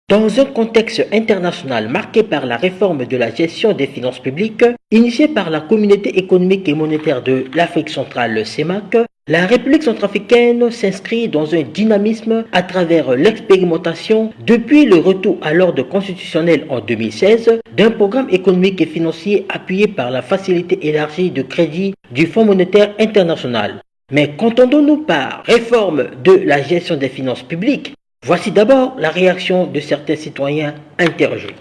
Dans un contexte international marqué par la réforme de la gestion des finances publiques, initiée par la Communauté économique et monétaire de l'Afrique centrale, le CEMAC, la République centrafricaine s'inscrit dans un dynamisme à travers l'expérimentation, depuis le retour à l'ordre constitutionnel en 2016, d'un programme économique et financier appuyé par la facilité élargie de crédit du Fonds monétaire international. Mais qu'entendons-nous par réforme de la gestion des finances publiques? Voici d'abord la réaction de certains citoyens interrogés.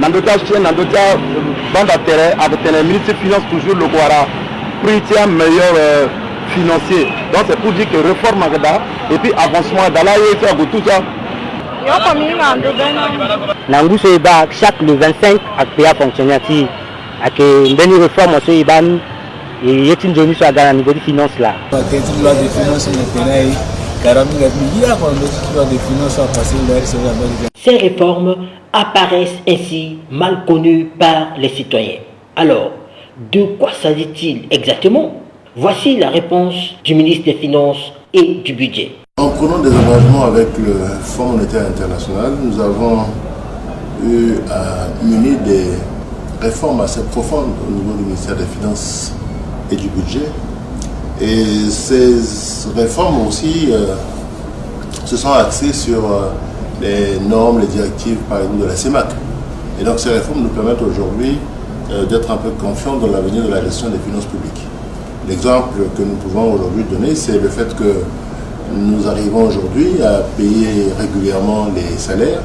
Nandota chien, nandota bande à terre avec le ministre des Finances toujours le Guara pour un meilleur financier. Donc c'est pour dire que réforme et puis avancement dans la tout ça. Nangu se bat chaque le 25 à PA fonctionnaire qui a une belle réforme aussi iban et il y a une journée sur la niveau de finance là. Ces réformes apparaissent ainsi mal connues par les citoyens. Alors, de quoi s'agit-il exactement? Voici la réponse du ministre des Finances et du Budget. En prenant des engagements avec le Fonds monétaire international, nous avons eu à mener des réformes assez profondes au niveau du ministère des Finances et du Budget. Et ces réformes aussi se sont axées sur les normes, les directives par exemple de la CEMAC. Et donc ces réformes nous permettent aujourd'hui d'être un peu confiants dans l'avenir de la gestion des finances publiques. L'exemple que nous pouvons aujourd'hui donner, c'est le fait que nous arrivons aujourd'hui à payer régulièrement les salaires.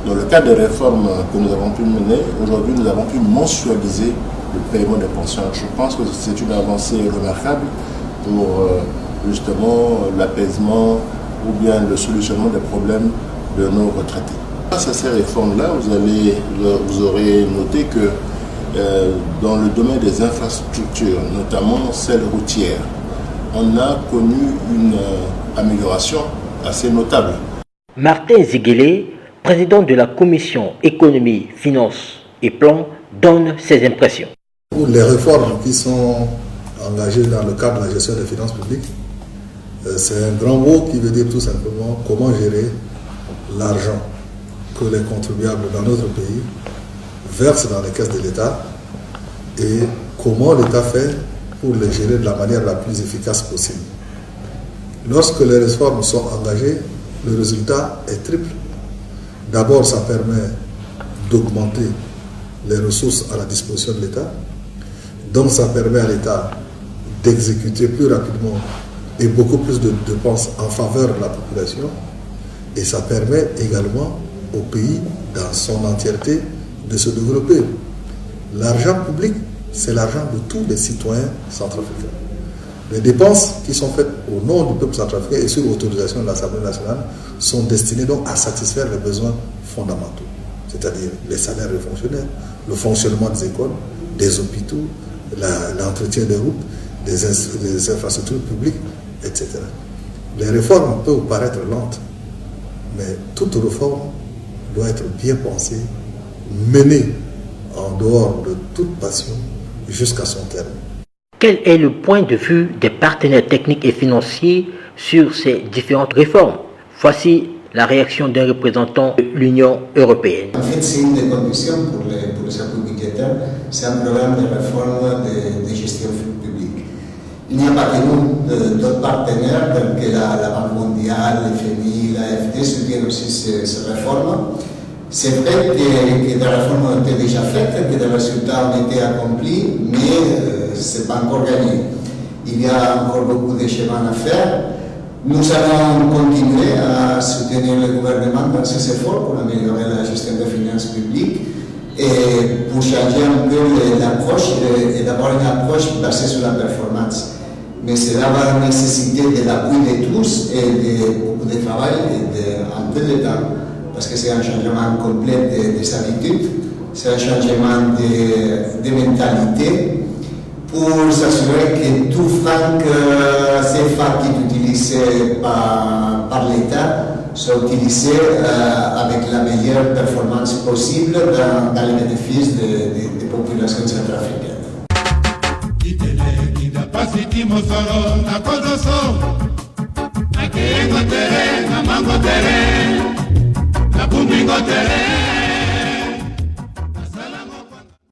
Dans le cadre des réformes que nous avons pu mener, aujourd'hui nous avons pu mensualiser le paiement des pensions. Je pense que c'est une avancée remarquable pour justement l'apaisement ou bien le solutionnement des problèmes de nos retraités. Grâce à ces réformes-là, vous aurez noté que dans le domaine des infrastructures, notamment celles routières, on a connu une amélioration assez notable. Martin Ziguélé, président de la Commission économie, finances et plan, donne ses impressions. Pour les réformes qui sont engagées dans le cadre de la gestion des finances publiques, c'est un grand mot qui veut dire tout simplement comment gérer l'argent que les contribuables dans notre pays versent dans les caisses de l'État et comment l'État fait pour les gérer de la manière la plus efficace possible. Lorsque les réformes sont engagées, le résultat est triple. D'abord, ça permet d'augmenter les ressources à la disposition de l'État. Donc, ça permet à l'État d'exécuter plus rapidement et beaucoup plus de dépenses en faveur de la population. Et ça permet également au pays, dans son entièreté, de se développer. L'argent public, c'est l'argent de tous les citoyens centrafricains. Les dépenses qui sont faites au nom du peuple centrafricain et sur autorisation de l'Assemblée nationale sont destinées donc à satisfaire les besoins fondamentaux, c'est-à-dire les salaires des fonctionnaires, le fonctionnement des écoles, des hôpitaux, l'entretien des routes, des infrastructures publiques, etc. Les réformes peuvent paraître lentes, mais toute réforme doit être bien pensée, menée en dehors de toute passion jusqu'à son terme. Quel est le point de vue des partenaires techniques et financiers sur ces différentes réformes? Voici la réaction d'un représentant de l'Union européenne. En fait, c'est une des conditions pour les appuis budgétaires, c'est un programme de réforme de gestion publique. Il n'y a pas que nous, d'autres partenaires tels que la Banque mondiale, le FMI, l'AFD soutiennent aussi ces réformes. C'est vrai que des réformes ont été déjà faites, que des résultats ont été accomplis, mais ce n'est pas encore gagné. Il y a encore beaucoup de chemin à faire. Nous allons continuer à soutenir le gouvernement dans ses efforts pour améliorer la gestion des finances publiques et pour changer un peu l'approche et d'avoir une approche basée sur la performance. Mais cela va nécessiter de l'appui de tous et de beaucoup de travail en peu de temps. Parce que c'est un changement complet des habitudes, c'est un changement de mentalité pour s'assurer que tout franc CFA qui est utilisé par l'État soit utilisé avec la meilleure performance possible dans les bénéfices des populations centrafricaines. Tere, na mango tere, na bumbingo tere.